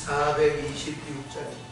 426자리.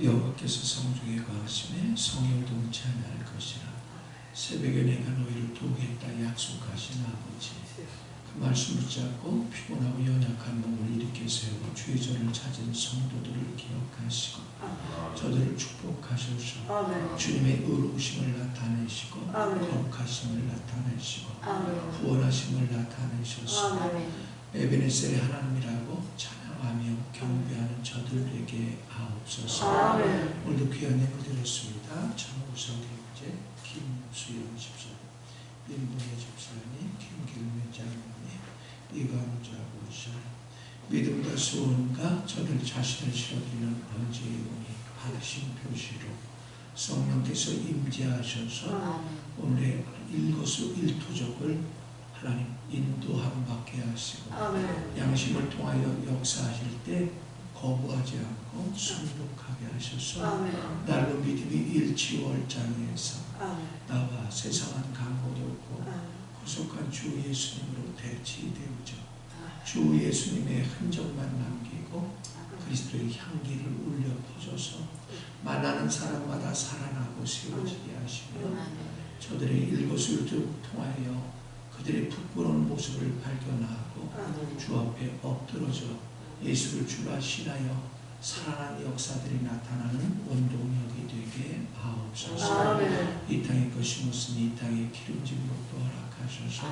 여호와께서 성중에 거하심에 성령도 묻지 아니할 것이라. 새벽에 내가 너희를 도우겠다 약속하신 아버지, 그 말씀 붙잡고 피곤하고 연약한 몸을 일으켜 세우고 주의 전을 찾은 성도들을 기억하시고 저들을 축복하소서. 주님의 의로우심을 나타내시고 거룩하심을 나타내시고 구원하심을 나타내셔서 에베네셀의 하나님이라고 찬양하며 경배하는 저들에게 하옵소서. 오늘도 귀한 예물 드렸습니다. 정우성 교제, 김수영 집사님, 민봉의 집사님, 김길매 장로님, 이광자 목사, 믿음과 소원과 저들 자신을 실어드리는 언제의 운이 받으신 표시로 성령께서 임재하셔서 오늘의 일거수 일투족을 하나님 인도함 받게 하시고 양심을 통하여 역사하실 때 거부하지 않고 순복하게 하셔서 날로 믿음이 일치월장에서 나와 세상한 강고도 없고 구속한 주 예수님으로 대치되우죠. 주 예수님의 흔적만 남기고 그리스도의 향기를 울려 퍼져서 만나는 사람마다 살아나고 세워지게 하시며 저들의 일거수일투 통하여 그들의 부끄러운 모습을 발견하고 주 앞에 엎드러져 예수를 주라 신하여 살아난 역사들이 나타나는 원동력이 되게 하옵소서. 이 땅에 것이 무슨 이 땅에 기름짐으로 또 허락하셔서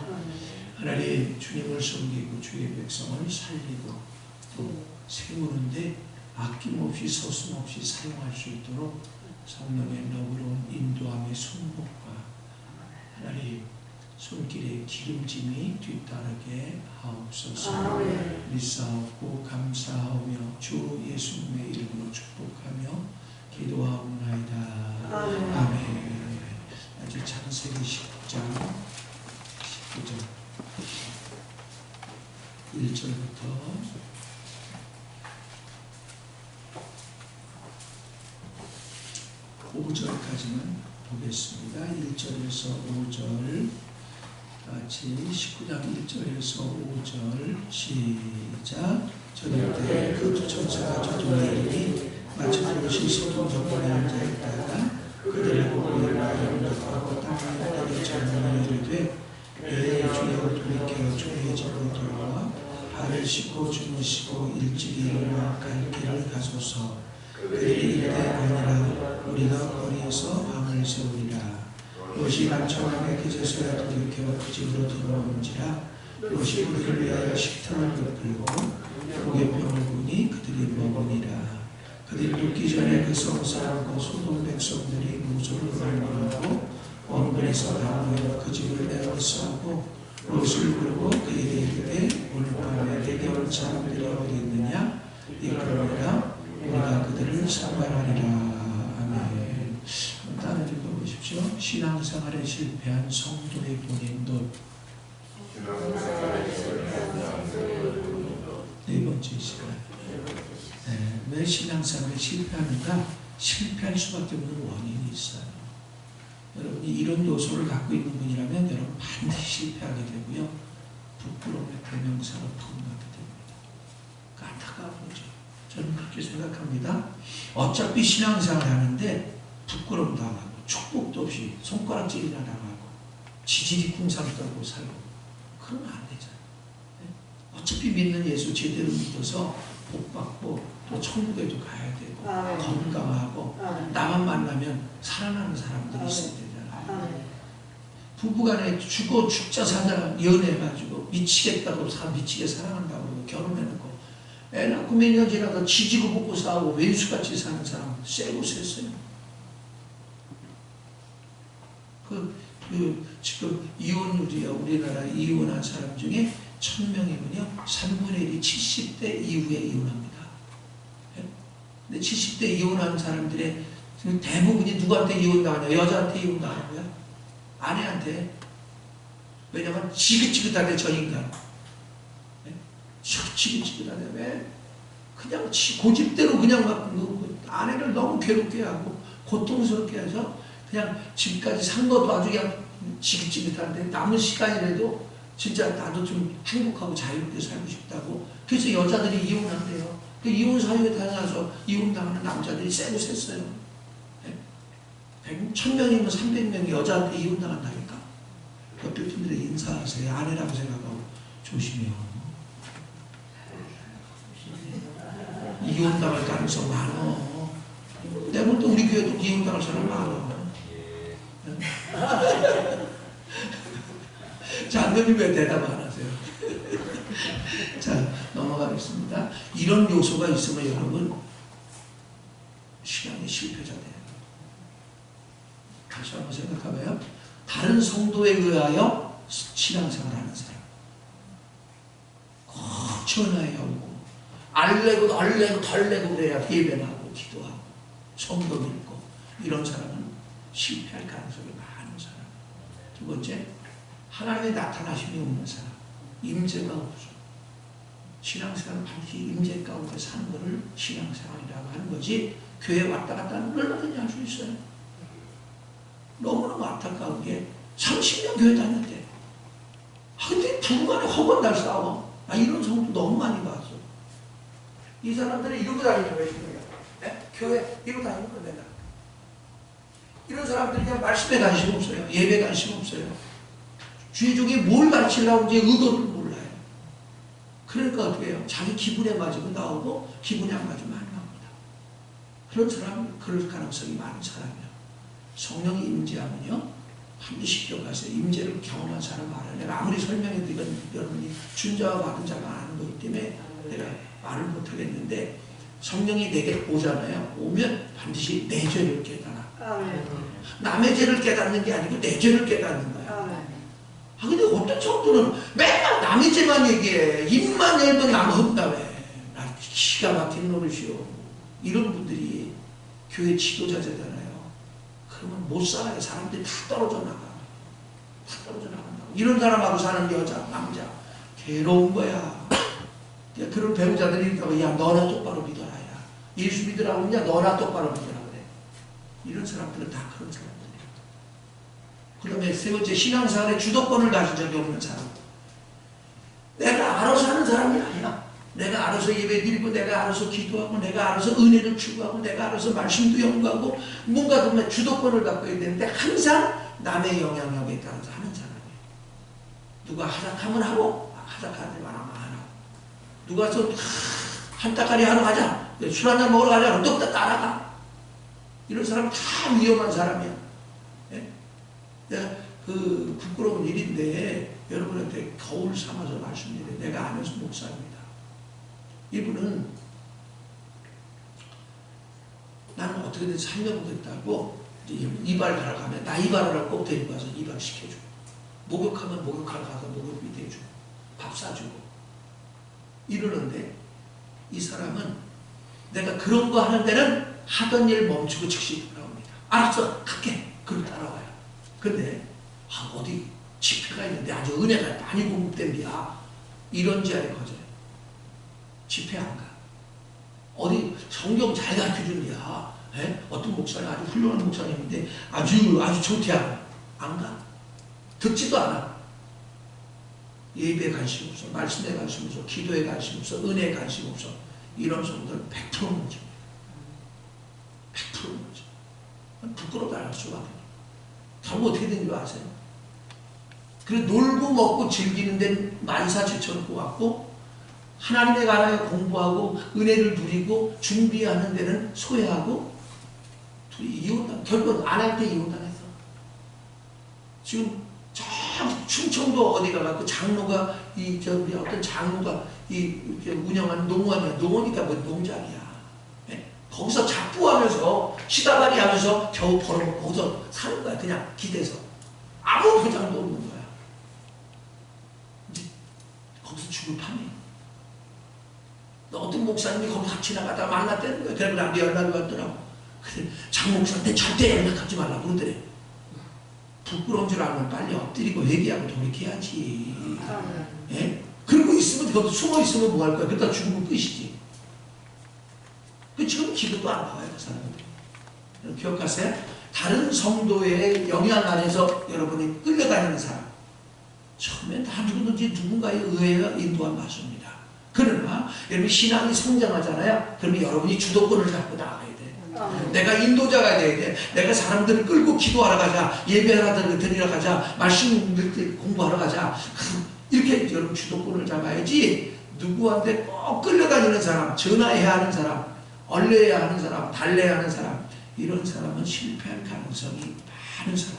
하나님 주님을 섬기고 주의 백성을 살리고 또 세우는데 아낌없이 서슴없이 사용할 수 있도록 성령의 너그러운 인도함의 손목과 하나님 손길에 기름짐이 뒤따르게 하옵소서. 믿사옵고 감사하며 주 예수님의 이름으로 축복하며 기도하옵나이다. 아멘. 아직 창세기 19장 1절부터 5절까지만 보겠습니다. 1절에서 5절 같이 19장 1절에서 5절 시작. 저녁 때 그 두 천사가 저쪽에 이르니 마침 그것이 소돔 정권에 앉아있다가 그들을 하고 땅에 내리쳐는 이르되 내 주여 돌이켜 주의 집으로 돌아와 발을 씻고 주무시고 일찍이 일어나 갈 길을 가소서. 그들이 이르되 아니라 우리가 거리에서 밤을 새우리라. 롯이 남처남의 그제서야 돌이켜 그 집으로 들어오는지라. 롯이 우리를 위하여 식탁을 베풀고 고개 뼈를 보니 그들이 먹으니라. 그들이 눕기 전에 그 성사람과 소돔 백성들이 무소를 말하고 원근에서 나무에 그 집을 에워싸고 롯을 부르고 그에게 이르되 오늘 밤에 내게 올 사람들이 어디 있느냐 이끌어내라. 우리가 그들을 상관하리라. 아멘. 따라 읽어보십시오. 신앙생활에 실패한 성도의 본인도. 네 번째 시간. 왜 신앙생활에 실패하는가? 실패할 수밖에 없는 원인이 있어요. 여러분이 이런 요소를 갖고 있는 분이라면 여러분 반드시 실패하게 되고요. 부끄러움의 대명사로 부응하게 됩니다. 안타까운 거죠. 저는 그렇게 생각합니다. 어차피 신앙생활 하는데 부끄러움 당하고 축복도 없이 손가락질이나 당하고 지지리 궁상 떨고 살고 그러면 안 되잖아요. 어차피 믿는 예수 제대로 믿어서 복받고 또 천국에도 가야 되고 건강하고 나만 만나면 살아나는 사람들이 있어야 되잖아요. 부부간에 죽자 사느라 연애해가지고 미치겠다고 미치게 사랑한다고 결혼해놓고 애 낳고 몇 년 지나서 지지고 볶고 싸우고 왼수같이 사는 사람 쎄고 셌어요. 지금 이혼율이요. 우리나라 이혼한 사람 중에 1000명이면요 3분의 1이 70대 이후에 이혼합니다. 근데 70대 이혼한 사람들의 대부분이 누구한테 이혼당하냐? 여자한테 이혼당하고요. 아내한테. 왜냐면 지긋지긋하대 저 인간. 지긋지긋하대. 왜? 그냥 고집대로 그냥 막 아내를 너무 괴롭게 하고 고통스럽게 해서 그냥 지금까지 산 것도 아주 그냥 지긋지긋한데 남은 시간이라도 진짜 나도 좀 행복하고 자유롭게 살고 싶다고. 그래서 여자들이 이혼한대요. 그 이혼 사유에 다녀서 이혼당하는 남자들이 세고 셌어요. 1000명이면 300명이 여자한테 이혼당한다니까. 옆에 분들이 인사하세요. 아내라고 생각하고 조심해요. 이혼당할 가능성 많어. 내가 또 우리 교회도 이혼당할 사람 많아. 장로님 왜 대답 안 하세요? 자, 넘어가겠습니다. 이런 요소가 있으면 여러분 신앙의 실패자 돼요. 다시 한번 생각해봐요. 다른 성도에 의하여 신앙생활하는 사람 꼭 전화해 오고 알래고 덜래고 그래야 예배하고 기도하고 성경 읽고 이런 사람은 실패할 가능성이 많은 사람. 두 번째, 하나님의 나타나심이 없는 사람. 임재가 없어. 신앙생활은 반드시 임재 가운데 사는 것을 신앙생활이라고 하는 거지 교회 왔다 갔다 하는 걸 얼마든지 할 수 있어요. 너무너무 안타까운 게 30년 교회 다녔대. 근데 부부간에 허건달 싸워. 이런 성도 너무 많이 봤어. 이 사람들은 이러고 다니는 거예요. 교회 이러고 다니는 거 내가. 이런 사람들이 그냥 말씀에 관심 없어요. 예배에 관심 없어요. 주의종이 뭘 가르치려고 이제 의도를 몰라요. 그러니까 어떻게 해요? 자기 기분에 맞으면 나오고 기분에 안 맞으면 안 나옵니다. 그런 사람은 그럴 가능성이 많은 사람이에요. 성령이 임재하면요 반드시 기억하세요. 임재를 경험한 사람 말아요. 내가 아무리 설명해도 이건 여러분이 준자와 받은 자가 아는 거기 때문에 내가 말을 못하겠는데 성령이 내게 오잖아요. 오면 반드시 내 죄를 깨달아. 남의 죄를 깨닫는 게 아니고 내 죄를 깨닫는 거야. 근데 어떤 성도는 맨날 남의 죄만 얘기해. 입만 열면 남 험담해. 나 기가 막힌 노릇이요. 이런 분들이 교회 지도자잖아요. 그러면 못 살아요. 사람들이 다 떨어져 나가. 다 떨어져 나간다고. 이런 사람하고 사는 여자, 남자 괴로운 거야. 그런 배우자들이 있다고 야 너나 똑바로 믿어라. 야. 예수 믿으라고 하냐 너나 똑바로 믿으라 그래. 이런 사람들은 다 그런 사람들이에요. 그 다음에 세 번째, 신앙생활에 주도권을 가진 적이 없는 사람. 내가 알아서 하는 사람이 아니야. 내가 알아서 예배 드리고 내가 알아서 기도하고 내가 알아서 은혜를 추구하고 내가 알아서 말씀도 연구하고 뭔가 보면 주도권을 갖고 있어야 되는데 항상 남의 영향력에 따라서 하는 사람이에요. 누가 하작하면 하고 하작하지 말아면 안 하고 누가 또 한따까리 하러 가자 술 한잔 먹으러 가자 그럼 또 따라가. 이런 사람 다 위험한 사람이야. 예? 내가 그 부끄러운 일인데 여러분한테 거울 삼아서 말씀드려요. 내가 아는 목사입니다. 이분은 나는 어떻게든 살려보겠다고 이발하러 가면 나 이발하러 꼭 데리고 가서 이발 시켜주고 목욕하면 목욕하러 가서 목욕비 대주고 밥 사주고 이러는데 이 사람은 내가 그런 거 하는 데는 하던 일 멈추고 즉시 돌아옵니다. 알았어 갈게. 그럼 따라와요. 근데 어디 집회가 있는데 아주 은혜가 많이 공급된 데야 이런 자리에 거져요. 집회 안 가. 어디 성경 잘 가르쳐준 데야. 어떤 목사님 아주 훌륭한 목사님인데 아주 좋대야. 안 가. 듣지도 않아. 예배에 관심 없어. 말씀에 관심 없어. 기도에 관심 없어. 은혜에 관심 없어. 이런 성도는 100% 문제입니다. 100% 문제. 부끄럽다 할 수밖에 없어요. 결국 어떻게 된 줄 아세요? 그래 놀고 먹고 즐기는 데는 만사지쳐놓고 왔고 하나님에 관하여 공부하고 은혜를 누리고 준비하는 데는 소외하고 둘이 이혼당 결국은 안 할 때 이혼당했어. 지금 저 충청도 어디 가갖고 장로가 우리 어떤 장로가 이렇게 운영하는 농원이니까 뭐 농장이야. 네? 거기서 잡부하면서 시다발이 하면서 겨우 벌어먹고 거기서 사는 거야. 그냥 기대서 아무 보장도 없는 거야. 이제 거기서 죽을 판이야. 어떤 목사님이 거기 같이 나가다가 만났다는 거야. 그래서 나한테 연락이 왔더라고. 그래, 장 목사한테 절대 연락하지 말라고 그러더래. 부끄러운 줄 알면 빨리 엎드리고 회개하고 돌이켜야지. 예? 그러고 있으면 거기 숨어 있으면 뭐 할 거야. 그러다 죽으면 끝이지. 지금 기도도 안 나와요. 그 사람들. 기억하세요? 다른 성도의 영향 안에서 여러분이 끌려다니는 사람. 처음엔 다 누구든지 누군가의 의회가 인도한 맞습니다. 그러나 여러분 신앙이 성장하잖아요. 그러면 여러분이 주도권을 갖고 나가야 돼. 내가 인도자가 돼야 돼. 내가 사람들을 끌고 기도하러 가자. 예배하러 드리러 가자. 말씀 공부하러 가자. 이렇게 여러분 주도권을 잡아야지. 누구한테 꼭 끌려다니는 사람, 전화해야 하는 사람, 얼려야 하는 사람, 달래야 하는 사람, 이런 사람은 실패할 가능성이 많은 사람.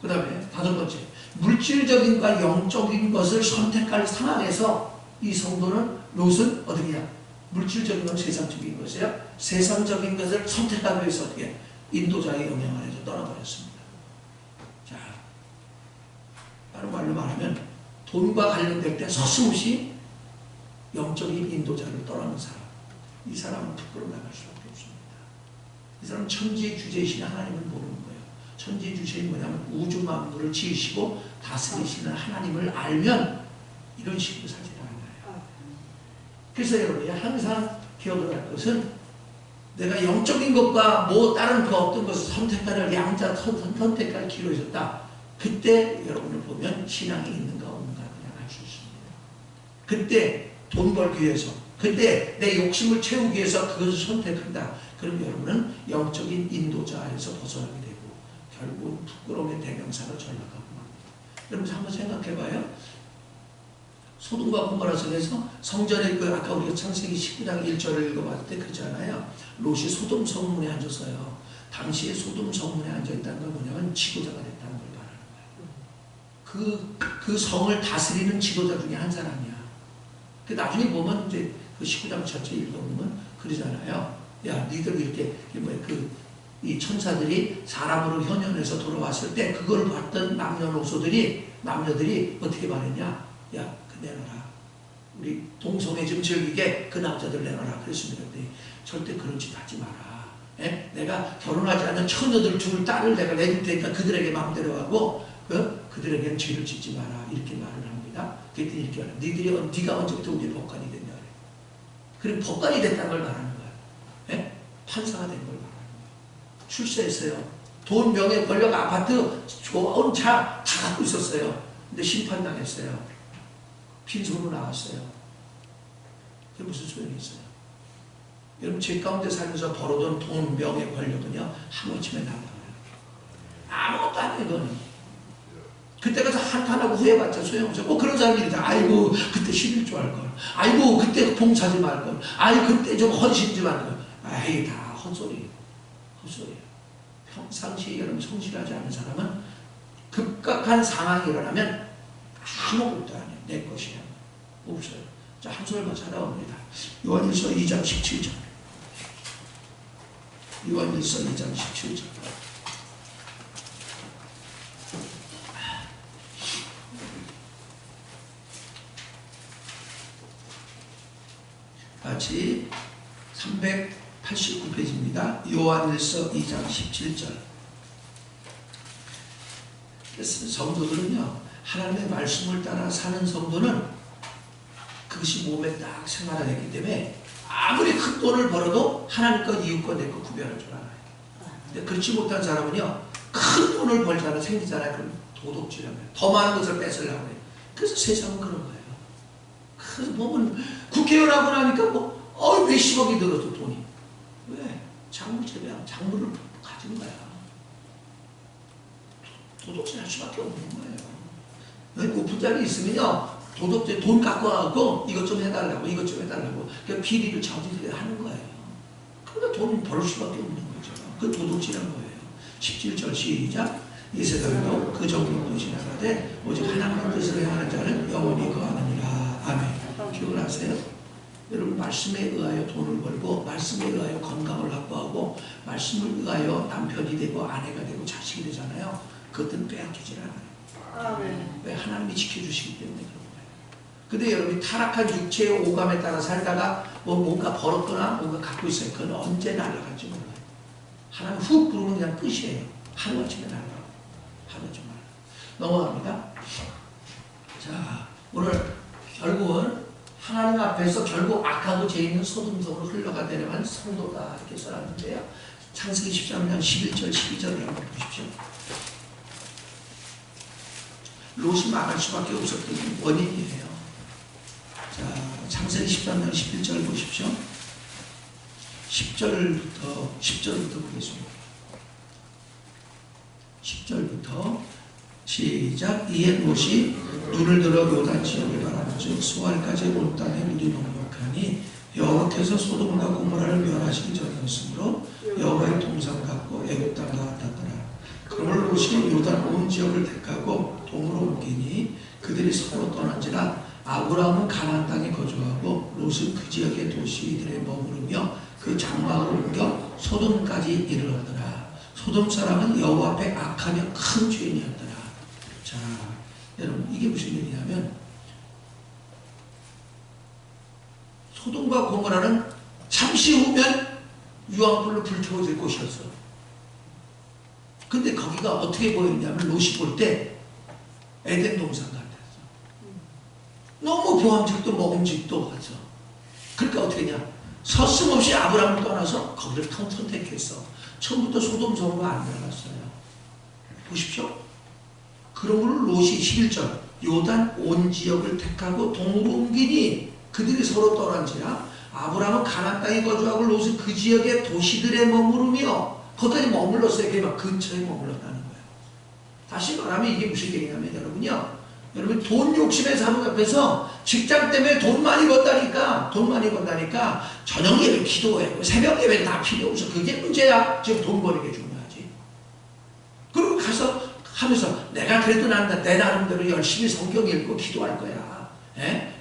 그 다음에 5번째, 물질적인과 영적인 것을 선택할 상황에서 이 성도는 롯은 어디냐? 물질적인 건 세상적인 것이에요. 세상적인 것을 선택하기 위해서 어떻게 인도자의 영향 아래서 떠나버렸습니다. 자, 다른 말로 말하면 돈과 관련될 때 서슴없이 영적인 인도자를 떠나는 사람. 이 사람은 부끄러워 나갈 수밖에 없습니다. 이 사람은 천지의 주제이신 하나님을 모르는 거예요. 천지의 주제인 뭐냐면 우주 만물을 지으시고 다스리시는 하나님을 알면 이런 식으로 살지 않아요. 그래서 여러분이 항상 기억을 할 것은 내가 영적인 것과 뭐 다른 그 어떤 것을 선택할 양자 선택할 기로 있었다. 그때 여러분을 보면 신앙이 있는가 없는가 그냥 알 수 있습니다. 그때 돈 벌기 위해서, 그때 내 욕심을 채우기 위해서 그것을 선택한다. 그럼 여러분은 영적인 인도자에서 벗어나게 되고 결국은 부끄러움의 대명사로 전락하고 맙니다. 여러분 한번 생각해봐요. 소돔과 고모라 성에서 성전에 아까 우리가 창세기 19장 1절을 읽어봤을 때 그렇잖아요. 롯이 소돔 성문에 앉았어요. 당시에 소돔 성문에 앉아있다는 건 뭐냐면 지도자가 됐다는 걸 말하는 거예요. 그 성을 다스리는 지도자 중에 한 사람이야. 그 나중에 보면 이제 그 19장 전체 읽어보면 그러잖아요. 야, 니들 이렇게 이 천사들이 사람으로 현현해서 돌아왔을 때 그걸 봤던 남녀들이 어떻게 말했냐? 야, 내놔라. 우리 동성애 좀 즐기게 그 남자들 내놔라. 그랬습니다. 근데 절대 그런 짓 하지 마라. 예? 내가 결혼하지 않은 처녀들 줄 딸을 내가 내줄 테니까 그들에게 마음대로 하고 그들에게는 죄를 짓지 마라. 이렇게 말을 합니다. 그랬더니 이렇게 말해요. 네가 언제부터 우리 법관이 됐냐. 그래 법관이 됐다는 걸 말하는 거야. 예? 판사가 된 걸 말하는 거야. 출세했어요. 돈, 명예, 권력, 아파트, 좋은 차 다 갖고 있었어요. 근데 심판당했어요. 빈손으로 나왔어요. 그게 무슨 소용이 있어요? 여러분 제 가운데 살면서 벌어둔 돈, 명예, 권력은요 한없이면 나가요. 아무것도 아니에요. 그거는. 그때 가서 한탄하고 후회받자 소용없어요. 꼭 그런 사람들이 다 아이고 그때 11조 할걸, 아이고 그때 봉사지 말걸, 아이 그때 좀 헌신 좀 할걸. 아이 다 헛소리예요. 헛소리예요. 평상시에 여러분 성실하지 않은 사람은 급격한 상황이 일어나면 아무것도 아니에요. 내 것이야. 없어요. 자, 한 소절만 찾아옵니다. 요한일서 2장 17절. 요한일서 2장 17절. 같이 389페이지입니다. 요한일서 2장 17절. 그래서 성도들은요, 하나님의 말씀을 따라 사는 성도는 그것이 몸에 딱 생활화됐기 때문에 아무리 큰 돈을 벌어도 하나님과 이웃과 내 것 구별할 줄 알아요. 근데 그렇지 못한 사람은요, 큰 돈을 벌잖아, 생기잖아요. 그럼 도둑질하면 더 많은 것을 뺏으려고 해요. 그래서 세상은 그런 거예요. 그래서 보면 국회의원하고 나니까 뭐 몇십억이 들어도 돈이. 왜? 작물 재배하고 작물을 가진 거야. 도둑질 할 수밖에 없는 거예요. 높은 자리 있으면요, 도둑질 돈 갖고 와갖고 이것 좀 해달라고, 이것 좀 해달라고, 그러니까 비리를 저지르게 하는 거예요. 그러니까 돈 벌을 수밖에 없는 거죠. 그 도둑질한 거예요. 17절 시작. 이 세상에도 그 정도는 지나가되 오직 하나님의 뜻을 행하는 자는 영원히 거하느니라. 아멘. 기억나세요? 여러분 말씀에 의하여 돈을 벌고 말씀에 의하여 건강을 확보하고 말씀을 의하여 남편이 되고 아내가 되고 자식이 되잖아요. 그것들은 빼앗기질 않아요. 왜? 하나님이 지켜주시기 때문에 그런 거예요. 근데 여러분이 타락한 육체의 오감에 따라 살다가 뭔가 벌었거나 뭔가 갖고 있어요. 그건 언제 날아갈지 몰라요. 하나님 훅 부르면 그냥 끝이에요. 하루아침에 날아가요. 하루아침에 넘어갑니다. 자, 오늘 결국은 하나님 앞에서 결국 악하고 죄 있는 소돔성으로 흘러가려면 성도다 이렇게 써놨는데요. 창세기 13장 11절 12절을 한번 보십시오. 롯이 망할 수밖에 없었던 원인이에요. 자, 창세기 13장 11절 보십시오. 10절부터 보겠습니다. 10절부터 시작. 이에 롯이 눈을 들어 요단 지역을 바라보즉 수알까지 온 땅에 물이 넉넉하니 여호와께서 소돔과 고모라를 멸하시기 전이었으므로 여호와의 동상 같고 애굽 땅과 같았더라. 그러므로 롯이 요단 온 지역을 택하고 동으로 옮기니 그들이 서로 떠난지라. 아브라함은 가나안 땅에 거주하고 롯은 그 지역의 도시들에 머무르며 그 장막을 옮겨 소돔까지 이르렀더라. 소돔 사람은 여호와 앞에 악하며 큰 죄인이었더라. 자, 여러분 이게 무슨 일이냐면 소돔과 고모라는 잠시 후면 유황불로 불태워질 곳이었어. 근데 거기가 어떻게 보였냐면 롯이 볼 때 에덴 동산 같았어. 너무 보암직도 먹음직도 같아. 그러니까 어떻게 했냐, 서슴없이 아브라함을 떠나서 거기를 선택했어. 처음부터 소돔 성으로 안 들어갔어요. 보십시오. 그러므로 롯이 11절 요단 온 지역을 택하고 동으로 옮기니 그들이 서로 떠난지라. 아브라함은 가나안 땅에 거주하고 롯은 그 지역의 도시들에 머무르며 거기까지 머물렀어요. 그게 막 근처에 머물렀다는 거예요. 다시 말하면 이게 무슨 얘기냐면 여러분요, 여러분 돈 욕심에 사는 앞에서 직장 때문에 돈 많이 번다니까 저녁 예배 기도해, 새벽 예배 다 필요 없어. 그게 문제야. 지금 돈 버는 게 중요하지. 그리고 가서 하면서 내가 그래도 난다, 내 나름대로 열심히 성경 읽고 기도할 거야.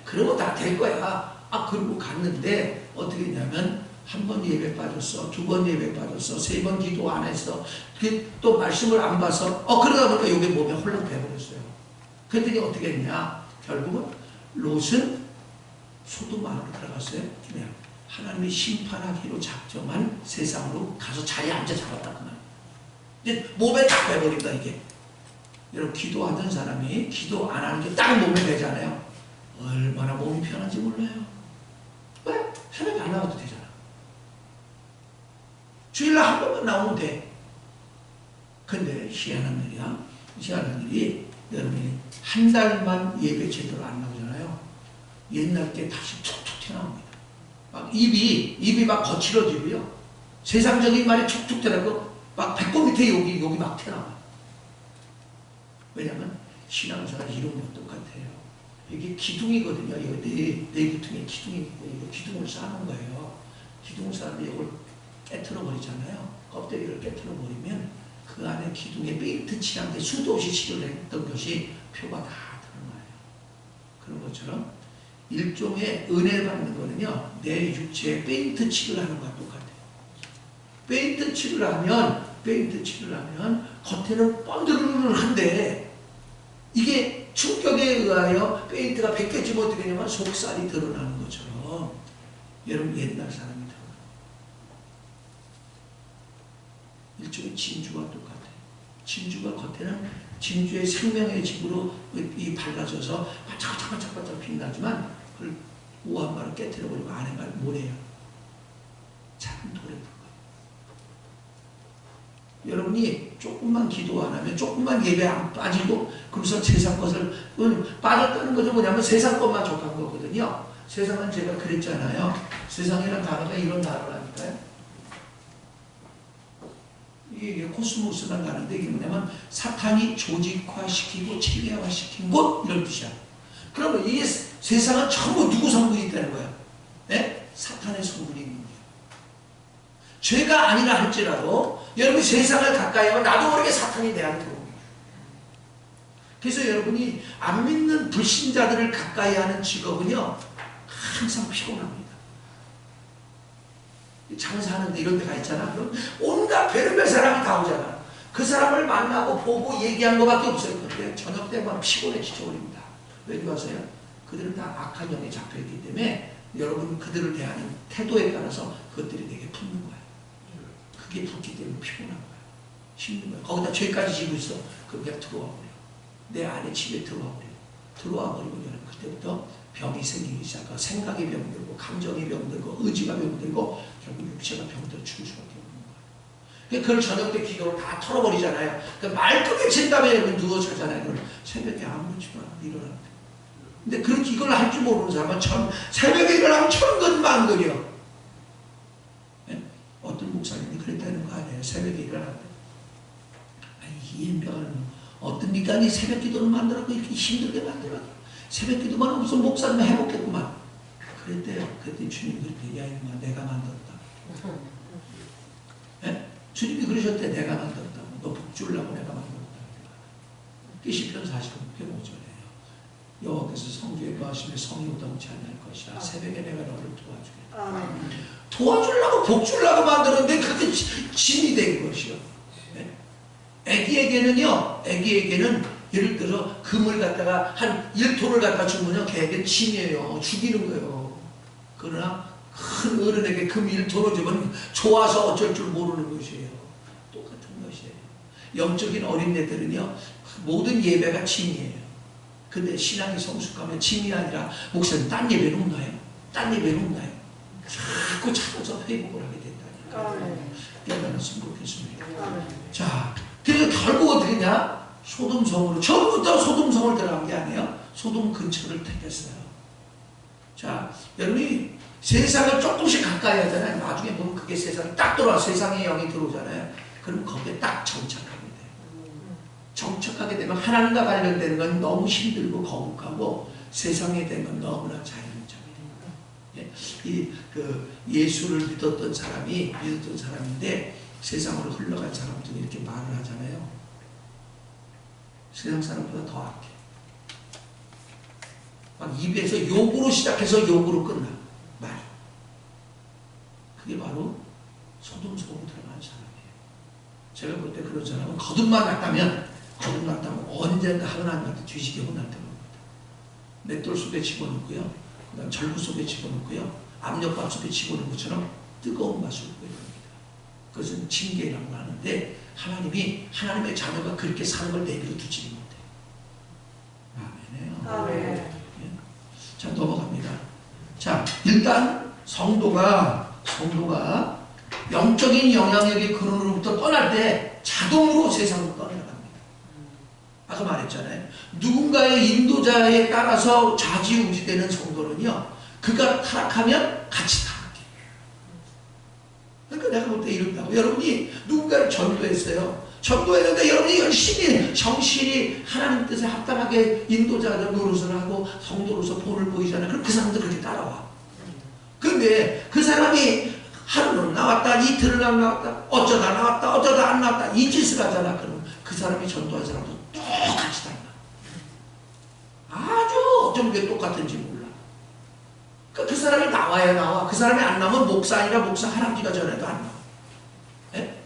그러면 다 될 거야. 그리고 갔는데 어떻게 했냐면 한 번 예배 빠졌어, 두 번 예배 빠졌어, 세 번 기도 안 했어, 또 말씀을 안 봐서 그러다 보니까 여기 몸에 홀랑 배버렸어요. 그랬더니 어떻게 했냐, 결국은 롯은 소돔 안으로 들어갔어요. 그냥 하나님이 심판하기로 작정한 세상으로 가서 자리에 앉아 잡았다 그 말. 이제 몸에 딱 배버린다 이게. 여러분 기도하던 사람이 기도 안 하는 게 딱 몸에 배잖아요. 얼마나 몸이 편한지 몰라요. 왜? 새벽에 안 나와도 되잖아. 주일날 한 번만 나오면 돼. 근데 희한한 일이야. 희한한 일이 여러분이 한 달만 예배 제대로 안 나오잖아요. 옛날 때 다시 툭툭 튀어나옵니다. 막 입이 막 거칠어지고요. 세상적인 말이 툭툭 튀어나오고 막 배꼽 밑에 여기 막 튀어나와요. 왜냐면 신앙생활 이런 것 똑같아요. 이게 기둥이거든요. 이거 네 구퉁의 기둥이 이거 기둥을 쌓는 거예요. 기둥을 쌓는데 이걸 깨트려 버리잖아요. 껍데기를 깨트려 버리면 그 안에 기둥에 페인트 칠한데 수도 없이 칠을 했던 것이 표가 다 드러나요. 그런 것처럼 일종의 은혜를 받는 거는요, 내 육체에 페인트 칠을 하는 것과 똑같아요. 페인트 칠을 하면 겉에는 번드르르한데 이게 충격에 의하여 페인트가 벗겨지면 어떻게 되냐면 속살이 드러나는 것처럼 여러분 옛날 사람이 드러나요. 일종의 진주와 똑같아요. 진주가 겉에는 진주의 생명의 즙으로 이 발라져서 반짝반짝 빛나지만 그걸 우한말을 깨뜨려버리고 안에가 뭐래요? 작은 돌에 불과해요. 여러분이 조금만 기도 안 하면 조금만 예배 안 빠지고 그래서 세상 것을 빠졌다는 것은 뭐냐면 세상 것만 족한 거거든요. 세상은 제가 그랬잖아요. 세상이라는 단어가 이런 단어라니까요. 이게 코스모스가 나는데 이게 뭐냐면 사탄이 조직화시키고 체계화시킨 곳 이런 뜻이야. 그러면 이 세상은 전부 누구 성분이 있다는 거야? 네? 사탄의 성분이 있는 거예요. 죄가 아니라 할지라도 여러분이 세상을 가까이 하면 나도 모르게 사탄이 내 안에 들어옵니다. 그래서 여러분이 안 믿는 불신자들을 가까이 하는 직업은요 항상 피곤합니다. 장사하는데 이런 데가 있잖아. 그럼 온갖 별의별 사람이 다 오잖아. 그 사람을 만나고 보고 얘기한 것밖에 없어요. 근데 저녁 때만 피곤해 지쳐버립니다. 왜 그러세요? 그들은 다 악한 영에 잡혀있기 때문에 여러분 그들을 대하는 태도에 따라서 그것들이 되게 붙는 거예요. 그게 붙기 때문에 피곤한 거예요. 힘든 거예요. 거기다 죄까지 지고 있어. 그럼 그냥 들어와 버려요. 내 안에 집에 들어와 버려요. 들어와 버리고 여러분 그때부터 병이 생기기 시작하고 생각이 병들고 감정이 병들고 의지가 병들고 결국 육체가 병들어 죽을 수밖에 없는 거예요. 그걸 저녁 때 기도로 다 털어버리잖아요. 그러니까 말끔히 친 다음에 여러분 누워 자잖아요. 그럼 새벽에 아무렇지도 않아 일어나는 거예요. 근데 그렇게 이걸 할 줄 모르는 사람은 새벽에 일어나면 천근만근이요. 네? 어떤 목사님이 그랬다는 거 아니에요. 새벽에 일어나는데 이해병을 어떤 미간이 새벽 기도를 만들었고 이렇게 힘들게 만들었고 새벽 기도만 없으면 목사님은 해먹겠구만. 그랬대요. 그랬더니 주님이 그랬대. 야 이놈아 내가 만들었다. 네? 주님이 그러셨대. 내가 만들었다. 너 복 주려고 내가 만들었다. 시편 45편 5절에요. 여호와께서 성주에 거하시며 성이 오다무치 아니할 것이라. 새벽에 내가 너를 도와주겠다. 도와주려고 복 주려고 만들었는데 그게 진이 된 것이요. 네? 애기에게는 예를 들어 금을 갖다가 한 1톤을 갖다 주면요 걔에게 진이에요. 죽이는 거예요. 그러나 큰 어른에게 금 1톤을 주면 좋아서 어쩔 줄 모르는 것이에요. 똑같은 것이에요. 영적인 어린애들은요 모든 예배가 진이에요. 근데 신앙이 성숙하면 진이 아니라 목사님 딴 예배는 없나요? 딴 예배는 없나요? 자꾸 찾아서 회복을 하게 된다니까요. 깨달았으면 좋겠습니다. 자, 그래서 결국 어떻게 되냐? 소돔성으로 처음부터 소돔성을 들어간 게 아니에요. 소돔 근처를 택했어요. 자, 여러분이 세상을 조금씩 가까이 하잖아요. 나중에 보면 그게 세상이 딱 들어와 세상의 영이 들어오잖아요. 그럼 거기에 딱 정착하게 돼요. 정착하게 되면 하나님과 관련되는 건 너무 힘들고 거북하고 세상에 대한 건 너무나 자연적이에요. 예수를 믿었던 사람인데 세상으로 흘러간 사람들이 이렇게 말을 하잖아요. 세상 사람보다 더 악해. 막 입에서 욕으로 시작해서 욕으로 끝나. 말. 그게 바로 소돔성으로 들어간 사람이에요. 제가 볼 때 그런 사람은 거듭만 났다면 언젠가 하나님한테 뒤지게 혼날 때가 옵니다. 맷돌 속에 집어넣고요. 그 다음 절구 속에 집어넣고요. 압력밥 속에 집어넣은 것처럼 뜨거운 맛을 보여줍니다. 그것은 징계라고 하는데 하나님이 하나님의 자녀가 그렇게 사는 걸 내버려 두지 못해요. 아멘이에요. 아멘. 자 넘어갑니다. 자 일단 성도가 영적인 영향력의 근원으로부터 떠날 때 자동으로 세상으로 떠나갑니다. 아까 말했잖아요. 누군가의 인도자에 따라서 좌지우지되는 성도는요, 그가 타락하면 같이 타락해. 그러니까 내가 볼 때 이런다고. 여러분이 누군가를 전도했어요. 전도했는데 여러분이 열심히 정신이 하나님 뜻에 합당하게 인도자들 노릇을 하고 성도로서 본을 보이잖아요. 그럼 그 사람도 그렇게 따라와. 그런데 그 사람이 하루는 나왔다, 이틀은 안 나왔다, 어쩌다 나왔다, 어쩌다 안 나왔다, 이 짓을 하잖아. 그러면 그 사람이 전도한 사람도 똑같이 달라. 아주 어쩜 그게 똑같은지 몰라. 그 사람이 나와야 나와. 그 사람이 안 나오면 목사 아니라 목사 할아버지가 전해도 안 나와. 네?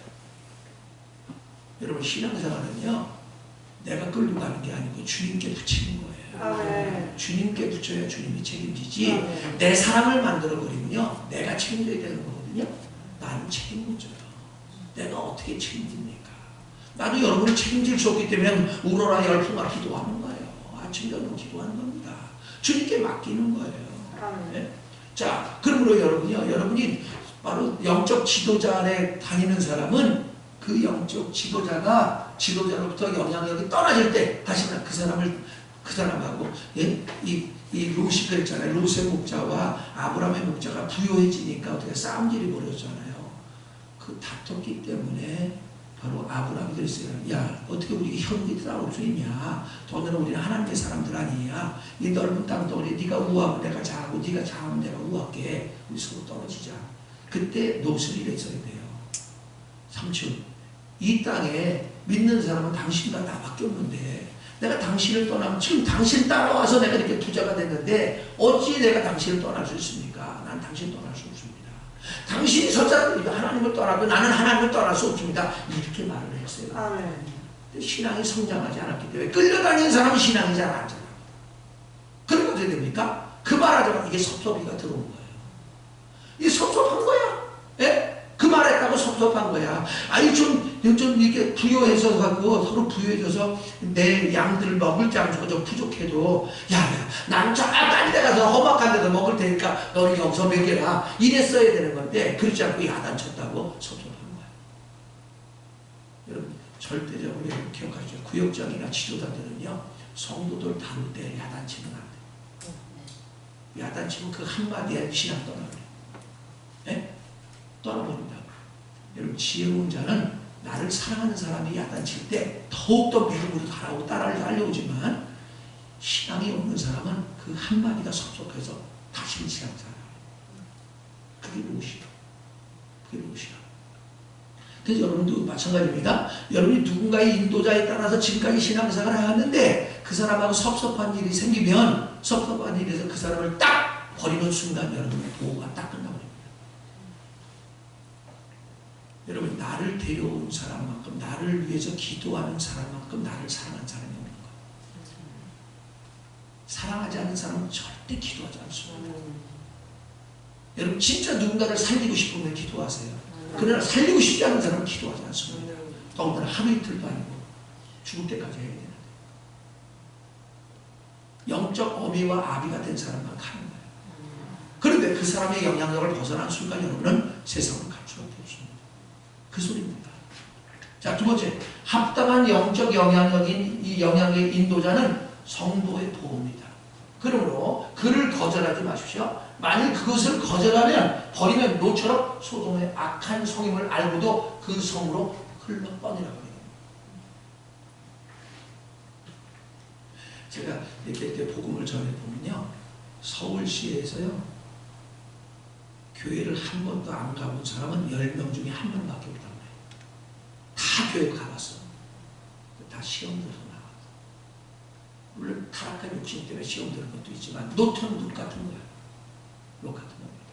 여러분, 신앙생활은요, 내가 끌고 가는 게 아니고 주님께 붙이는 거예요. 주님께 붙여야 주님이 책임지지. 내 사람을 만들어버리면요, 내가 책임져야 되는 거거든요. 나는 책임 못 져요. 내가 어떻게 책임집니까? 나도 여러분을 책임질 수 없기 때문에 우러라 열풍아 기도하는 거예요. 아침 저녁 기도하는 겁니다. 주님께 맡기는 거예요. 네? 자, 그러므로 여러분이 바로 영적 지도자 안에 다니는 사람은 그 영적 지도자로부터 영향력이 떨어질 때 다시는 그 사람하고, 예? 이 루시페 있잖아요. 루세 목자와 아브라함의 목자가 부요해지니까 어떻게 싸움질이 벌어졌잖아요. 그 다퉜기 때문에 바로 아브라함이 그랬어요. 야, 어떻게 우리 형들이 싸울 수 있냐? 더는 우리는 하나님의 사람들 아니냐? 이 넓은 땅도 우리 네가 우하고 내가 장하고 네가 장하면 내가 우할게. 우리 서로 떨어지자. 그때 노선이 이랬어야 돼요. 삼촌, 이 땅에 믿는 사람은 당신과 나밖에 없는데 내가 당신을 떠나면 지금 당신 따라와서 내가 이렇게 부자가 됐는데 어찌 내가 당신을 떠날 수 있습니까? 난 당신 떠날 수 없습니다. 당신이 설사를 하나님을 떠나도 나는 하나님을 떠날 수 없습니다. 이렇게 말을 했어요. 근데 신앙이 성장하지 않았기 때문에 끌려다니는 사람은 신앙이 잘 안 자라요. 그럼 어떻게 됩니까? 그 말하자면 이게 섭섭이가 들어온 거예요. 이게 섭섭한 거야. 예? 그 말했다고 섭섭한 거야. 아니 좀 이렇게 부여해서 갖고 서로 부여해져서 내 양들 먹을 장소가 좀 부족해도 야, 나는 딴 데 가서 험악한 데서 먹을 테니까 너는 여기서 먹여라. 이랬어야 되는 건데 그렇지 않고 야단쳤다고 섭섭한 거야. 여러분 절대적으로 기억하시죠. 구역장이나 지도자들은요, 성도들 다룰 때 야단치면 안 돼. 야단치면 그 한마디에 신앙 떠나버려. 예? 떠나버린다고. 여러분, 지혜로운 자는 나를 사랑하는 사람이 야단칠 때 더욱더 믿음으로 따라오지만 신앙이 없는 사람은 그 한마디가 섭섭해서 다시는 신앙 살아요. 그게 무엇이야? 그게 무엇이야? 그래서 여러분도 마찬가지입니다. 여러분이 누군가의 인도자에 따라서 지금까지 신앙생활을 해왔는데 그 사람하고 섭섭한 일이 생기면 섭섭한 일에서 그 사람을 딱 버리는 순간 여러분의 도가 딱 끝나버립니다. 여러분, 나를 데려온 사람만큼, 나를 위해서 기도하는 사람만큼 나를 사랑하는 사람이 없는 거예요. 사랑하지 않는 사람은 절대 기도하지 않습니다. 여러분, 진짜 누군가를 살리고 싶으면 기도하세요. 그러나 살리고 싶지 않은 사람은 기도하지 않습니다. 더군다나 하루 이틀도 아니고 죽을 때까지 해야 되는데. 영적 어미와 아비가 된 사람만 가는 거예요. 그런데 그 사람의 영향력을 벗어난 순간 여러분은 세상을 갈 수밖에 없습니다. 그 소리입니다. 자, 두 번째, 합당한 영적 영향력인 이 영향의 인도자는 성도의 보호입니다. 그러므로 그를 거절하지 마십시오. 만일 그것을 거절하면 버리면 노처럼 소돔의 악한 성임을 알고도 그 성으로 흘러 뻔이라 버립니다. 제가 이렇게 복음을 전해보면요, 서울시에서요, 교회를 한 번도 안 가본 사람은 10명 중에 한 명밖에 없다고 해요. 다 교회 가봤어. 다 시험 들어서 나왔어. 물론 타락한 욕심 때문에 시험 드는 것도 있지만 노트는 눈 같은 거야. 눈 같은 겁니다.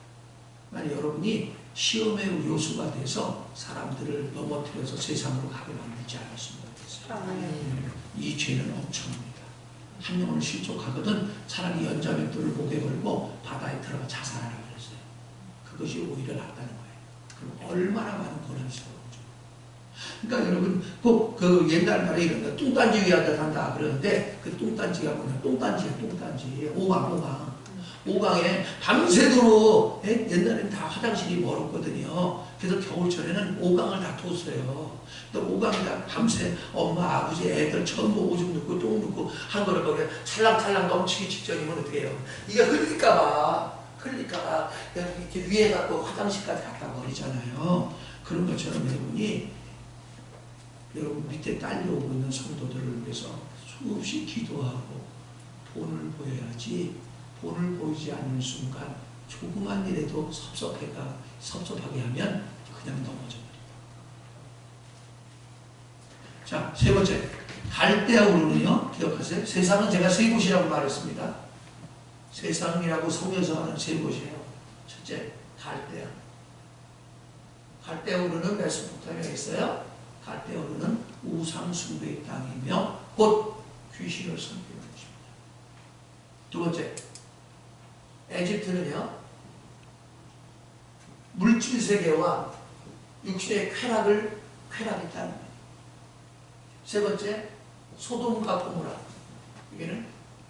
만약 여러분이 시험의 요소가 돼서 사람들을 넘어뜨려서 세상으로 가게 만들지 않았으면 좋겠어요. 이 죄는 엄청납니다. 한 영혼을 실족하거든 차라리 연자맥도를 목에 걸고 바다에 들어가 자살하라고 그랬어요. 그것이 오히려 낫다는 거예요. 그럼 얼마나 많은 고난스러운지. 그러니까 여러분 꼭 그 옛날 말에 이런 거 뚱딴지 위하다 산다 그러는데 그 뚱딴지가 뭐냐? 똥단지야, 똥단지. 오강에 밤새도록 옛날에는 다 화장실이 멀었거든요. 그래서 겨울철에는 오강을 다 뒀어요. 또 오강에다 밤새 엄마, 아버지, 애들 전부 오줌 넣고 똥 넣고 한 거를 거기에 찰랑찰랑 넘치기 직전이면 어떻게 해요? 이게 흘릴까봐 이렇게 위에 갖고 화장실까지 갖다 버리잖아요. 그런 것처럼 여러분이 여러분 밑에 딸려오고 있는 성도들을 위해서 수없이 기도하고 본을 보여야지, 본을 보이지 않는 순간 조그만 일에도 섭섭하게 하면 그냥 넘어져 버립니다. 자, 세 번째, 갈대아우르는요, 기억하세요. 세상은 제가 세 곳이라고 말했습니다. 세상이라고 속여서 하는 세 곳이에요. 첫째, 갈대아. 갈대아우르는 메소포타미아에 있어요. 갈대아우르는 우상 숭배의 땅이며 곧 귀신을 섬기는 곳입니다. 두 번째, 에집트는요, 물질 세계와 육신의 쾌락이 있다는 거예요. 세 번째, 소돔과 고모라. 이게는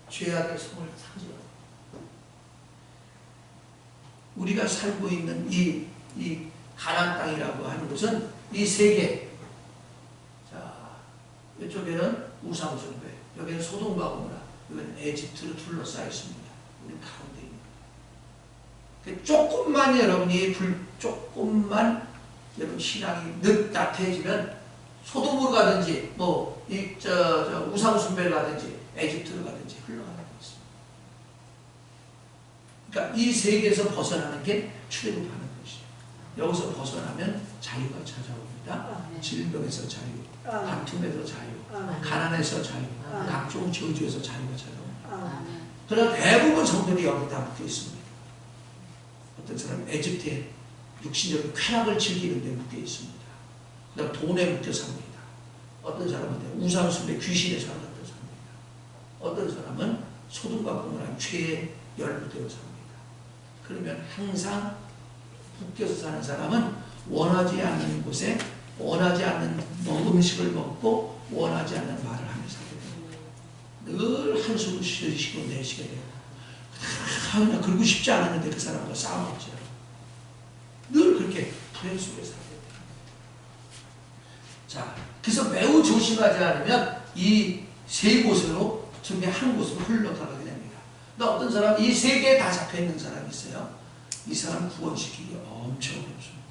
죄악의 성을 상징합니다. 우리가 살고 있는 이 가나안 땅이라고 하는 것은 이 세 개. 자, 이쪽에는 우상 숭배, 여기는 소돔과 고모라, 여기는 에집트로 둘러싸여 있습니다. 우리 가운데 있는. 조금만 여러분이 조금만 여러분 신앙이 나태해지면 소돔으로 가든지 우상 숭배를 가든지 에집트로 가든지 흘러가는 것입니다. 그러니까 이 세계에서 벗어나는 게 출애굽하는 것이에요. 여기서 벗어나면 자유가 찾아옵니다. 질병에서 자유, 다툼에서 자유, 가난에서 자유, 각종 저주에서 자유가 찾아옵니다. 그러나 대부분 성도들이 여기 다 묶여 있습니다. 어떤 사람은 에집트에 육신적인 쾌락을 즐기는 데 묶여 있습니다. 그 다음 돈에 묶여 삽니다. 어떤 사람은 우상 숭배 귀신에 잡혀 삽니다. 어떤 사람은 소돔과 고모라 죄에 연루되어 삽니다. 그러면 항상 묶여서 사는 사람은 원하지 않는 곳에 원하지 않는 음식을 먹고 원하지 않는 말을 하며 살게 됩니다. 늘 한숨을 쉬고 내쉬게 돼요. 나 그러고 싶지 않았는데 그 사람과 싸움했죠. 늘 그렇게 불행 속에 살게 돼요. 자, 그래서 매우 조심하지 않으면 이 세 곳으로 중에 한 곳으로 흘러가게 됩니다. 근데 어떤 사람 이 세 개에 다 잡혀 있는 사람이 있어요. 이 사람 구원시키기 엄청 어렵습니다.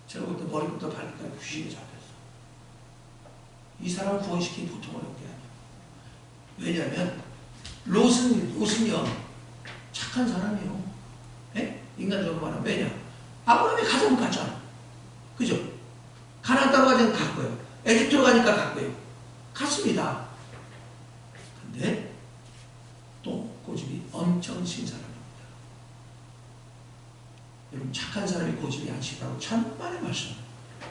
제가 볼 때 머리부터 발끝까지 귀신이 잡혔어. 이 사람 구원시키기 보통 어려운 게 아니에요. 왜냐하면 롯은요 착한 사람이에요. 예? 인간적으로 말하면 왜냐? 아브라함이 가자면 갔잖아. 그죠? 가나안 땅 가자면 갔고요. 에집트로 가니까 갔고요. 갔습니다. 근데 또 고집이 엄청 신 사람입니다. 여러분 착한 사람이 고집이 안 신다고 천만의 말씀.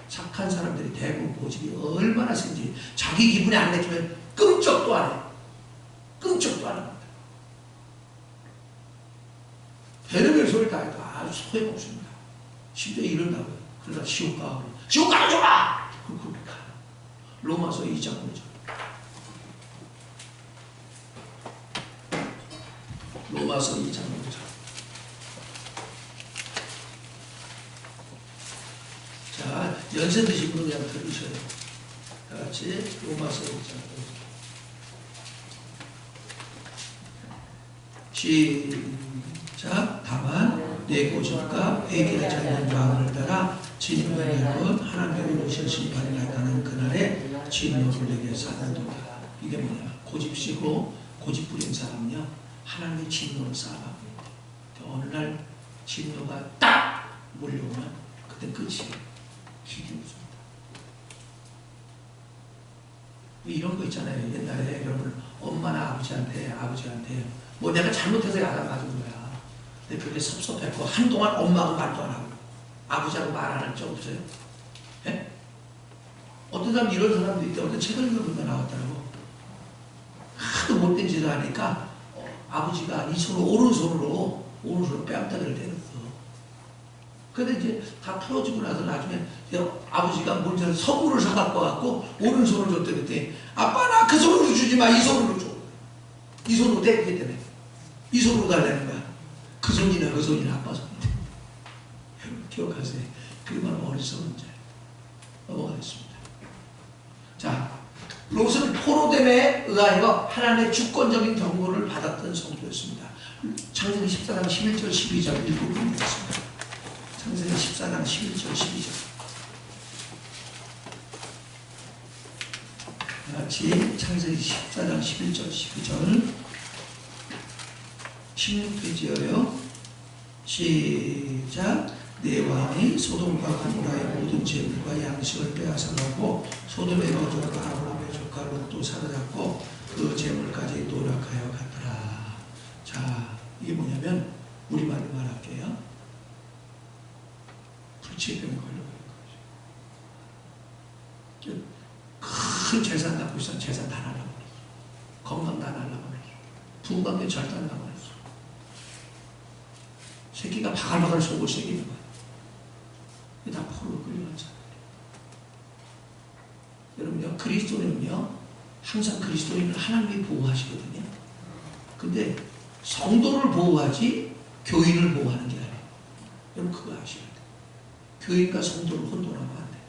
착한 사람들이 대부분 고집이 얼마나 센지 자기 기분에 안 내키면 끔찍도 안 해요. 끔찍도 안 합니다. 별의별 소리를 다 해도 아주 소용없습니다. 심지어 이런다고요. 그러다 지옥 가면 좋아! 그렇게 가요. 로마서 2장 5절. 로마서 2장 5절. 자, 연세 드신 분은 그냥 들으셔요. 다 같이 로마서 2장 5절. 시작. 다만 내 고집과 회개하지 않는 마음을 따라 진노의 날은 하나님의 오실 심판이 나타나는 그날에 진노를 내게 쌓아두다. 이게 뭐냐? 고집시고 고집 부린 사람은요 하나님의 진노를 쌓아갑니다. 어느 날 진노가 딱 몰려오면 그때 끝이에요. 길이 없습니다. 이런 거 있잖아요. 옛날에 여러분 엄마나 아버지한테 뭐 내가 잘못해서 야단 맞은 거야. 근데 그게 섭섭했고 한동안 엄마하고 말도 안 하고 아버지하고 말 안 할 적 없어요? 예? 어떤 사람 이런 사람도 있대. 어떤 책을 읽어보면 나왔더라고. 하도 못된 짓을 하니까 아버지가 이 손으로 오른손으로 뺨따기를 때렸어. 근데 이제 다 풀어지고 나서 나중에 아버지가 뭔지 선물을 사갖고 왔고 오른손을 줬대. 그랬더니 아빠 나 그 손으로 주지 마. 이 손으로 줘. 이 손으로 때리기 때문에 이 손으로 달라는 거야. 그 손이나 아빠 손인데 기억하세요. 그리고 어리석은 자. 넘어가겠습니다. 자, 롯은 포로됨에 의하여 하나님의 주권적인 경고를 받았던 성도였습니다. 창세기 14장 11절 12절 읽어보겠습니다. 창세기 14장 11절 12절 같이 창세기 14장 11절 12절 16페이지여요. 시작. 내 왕이 소돔과 고모라의 모든 재물과 양식을 빼앗아가고 소돔의 거주가 아브라함의 조카 롯도 사로잡고 그 재물까지 노력하여 갔더라. 자, 이게 뭐냐면 우리말로 말할게요. 불치병에 걸려버린 거죠. 큰 재산 갖고 있었는 재산 다 날라버렸어. 건강 다 날라버렸어. 부부관계 절대 안 날라버렸어. 새끼가 바글바글 속을 새기는 거야. 이게 다 포로로 끌려간 사람. 여러분요, 그리스도는요, 항상 그리스도인을 하나님이 보호하시거든요. 근데 성도를 보호하지 교인을 보호하는 게 아니에요. 여러분 그거 아셔야 돼요. 교인과 성도를 혼돈하면 안 돼요.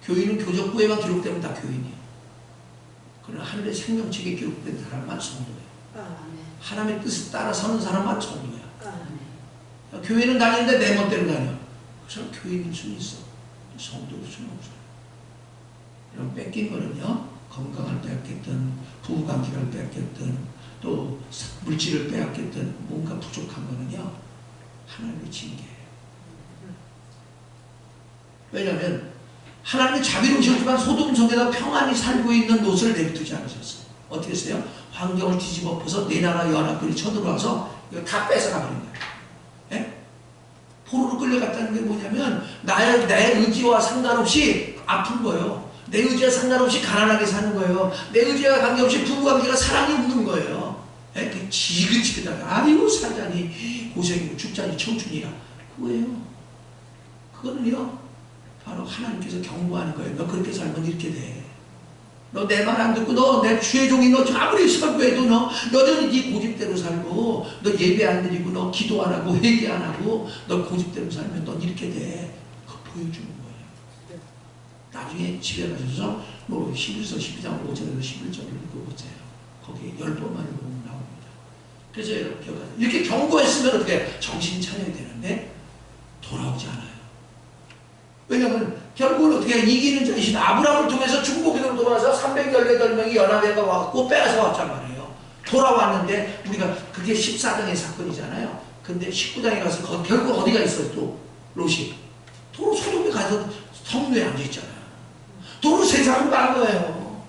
교인은 교적부에만 기록되면 다 교인이에요. 그러나 하늘의 생명책에 기록된 사람만 성도예요. 하나님의 뜻에 따라 서는 사람만 성도예요. 교회는 다니는데 내 멋대로 다녀. 그 사람 교인일 수는 있어. 성도일 수는 없어요. 이런 뺏긴 거는요, 건강을 뺏겼든, 부부관계를 뺏겼든, 또 물질을 빼앗겼든, 뭔가 부족한 거는요, 하나님의 징계예요. 왜냐하면, 하나님이 자비로우시지만 소돔 성에다 평안히 살고 있는 롯을 내비두지 않으셨어요. 어떻게 했어요? 환경을 뒤집어 엎어서 네 나라 연합군이 쳐들어와서 이거 다 뺏어가 버린 거예요. 예? 포로로 끌려갔다는 게 뭐냐면 내 의지와 상관없이 아픈 거예요. 내 의지와 상관없이 가난하게 사는 거예요. 내 의지와 관계없이 부부관계가 사랑이 없는 거예요. 예? 그 지긋지긋하게 아이고 살자니 고생이고 죽자니 청춘이라 그거예요. 그거는요 바로 하나님께서 경고하는 거예요. 너 그렇게 살면 이렇게 돼. 너 내 말 안 듣고 너 내 죄종이 너 아무리 설교해도 너 여전히 네 고집대로 살고 너 예배 안 드리고 너 기도 안 하고 회개 안 하고 너 고집대로 살면 넌 이렇게 돼. 그거 보여주는 거예요. 나중에 집에 가셔서 뭐 11서 12장 5절에서 11절을 읽어보세요. 거기에 10번만 읽어보면 나옵니다. 그래서 여러분 기억하세요. 이렇게 경고했으면 어떻게 정신 차려야 되는데 돌아오지 않아요. 왜냐하면 결국은 어떻게 이기는 자이신 아브라함을 통해서 중보기도를 통해서 318명이 연합회가 와갖고 빼앗아 왔단 말이에요. 돌아왔는데 우리가 그게 14장의 사건이잖아요. 근데 19장에 가서 결국 어디가 있어요 또? 롯이 도로 소돔에 가서 성루에 앉아있잖아요. 도로 세상을 간 거예요.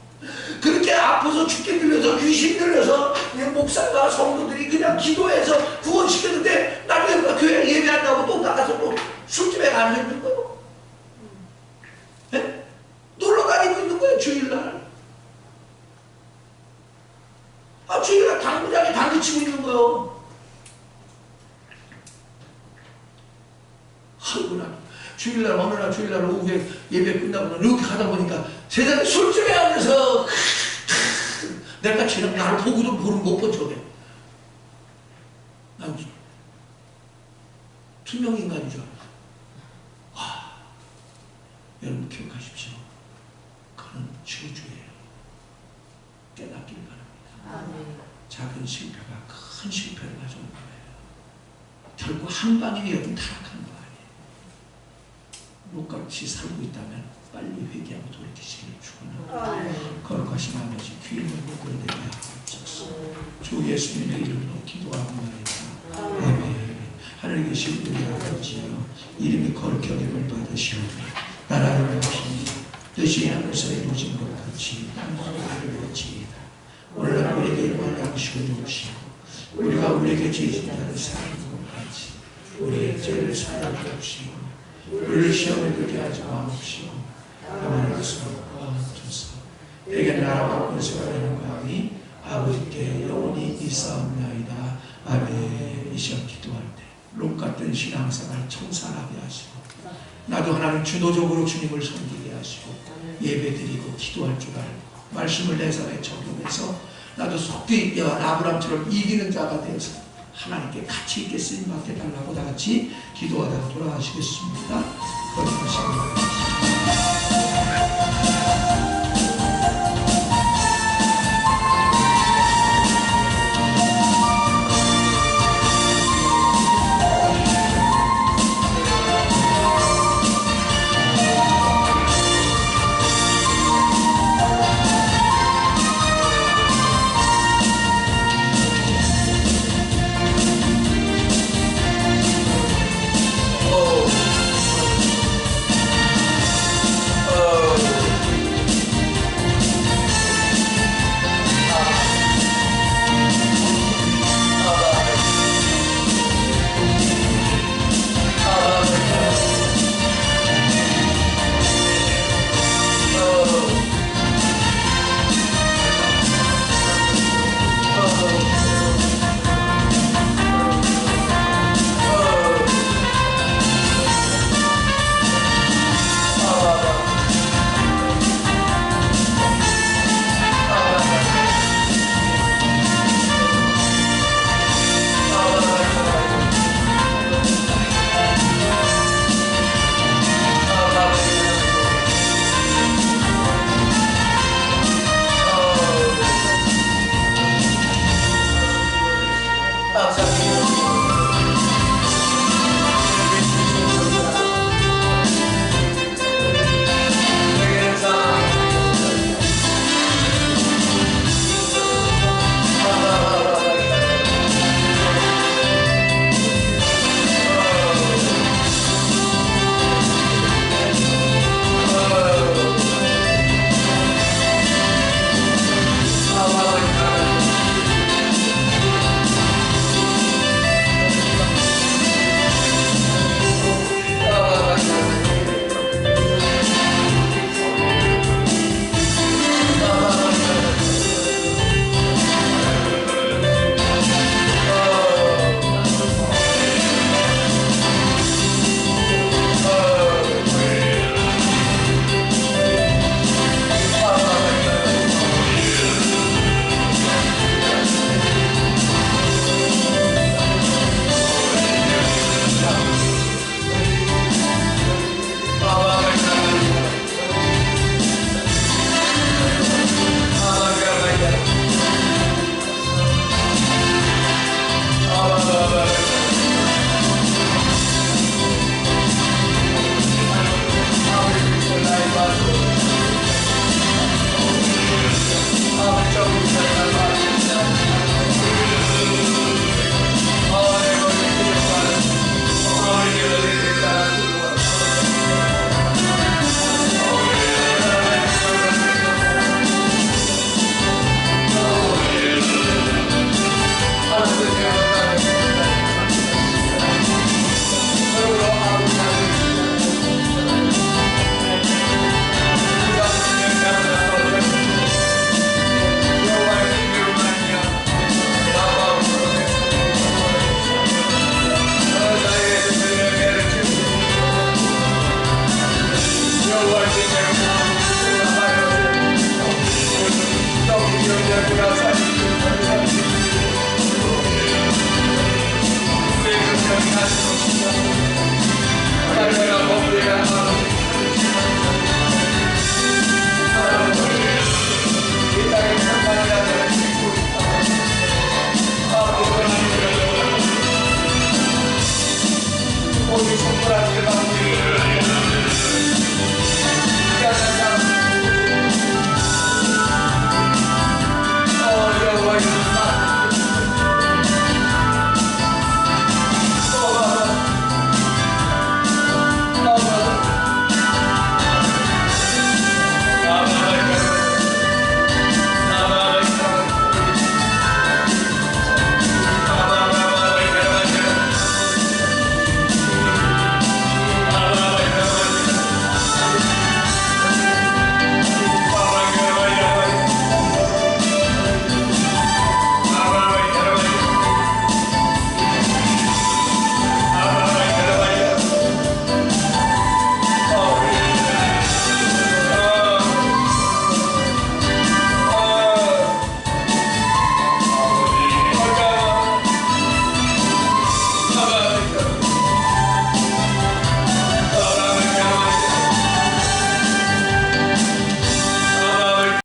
그렇게 아파서 죽게 들려서 귀신 들려서 목사가 성도들이 그냥 기도해서 구원시켰는데 나중에 교회 예배한다고 또 나가서 또 술집에 앉아있는 거예요. 네? 놀러 다니고 있는 거예요, 주일날. 아, 주일날 당구장에 당구 치고 있는 거예요. 아이고, 나 주일날, 어느 날 주일날 오후에 예배 끝나고 이렇게 가다 보니까 세상에 술집에 앉아서 내가 쟤는 나를 보고도 못 본 척해. 난 투명 인간인 줄 알아. 여러분 기억하십시오. 그는 저주예요. 깨닫길 바랍니다. 작은 실패가 큰 실패를 가져온 거예요. 결국 한 방에 여러분 타락한 거 아니에요. 롯같이 살고 있다면 빨리 회개하고 돌이키시길 축원합니다. 거룩하신 아버지 귀를 목을 내게 하옵소서. 주 예수님의 이름으로 기도하옵나이다. 아멘. 하늘에 계신 우리 아버지여 이름이 거룩히 여김을 받으시오니 나라를 오시니 뜻이 하늘에서 이루어진 것 같이 땅과 이루어지이다. 오늘날 우리에게 일용할 양식을 주시고 우리가 우리에게 죄진 자를 사하는 것 같이 우리의 죄를 사하게 하시고 우리를 시험에 들게 하지 마옵시고 다만 것으로 구하옵소서. 내게 나라와 권세가 되는 감이 아버지께 영원히 있사옵나이다. 아멘. 이 시간 기도할 때 롯 같은 신앙생활 청산하게 하시고 나도 하나님 주도적으로 주님을 섬기게 하시고 예배드리고 기도할 줄 알고 말씀을 내 삶에 적용해서 나도 속히 아브라함처럼 이기는 자가 되어서 하나님께 가치 있게 쓰임받게 달라고 다 같이 기도하다가 돌아가시겠습니다. 거듭하시기 바랍니다.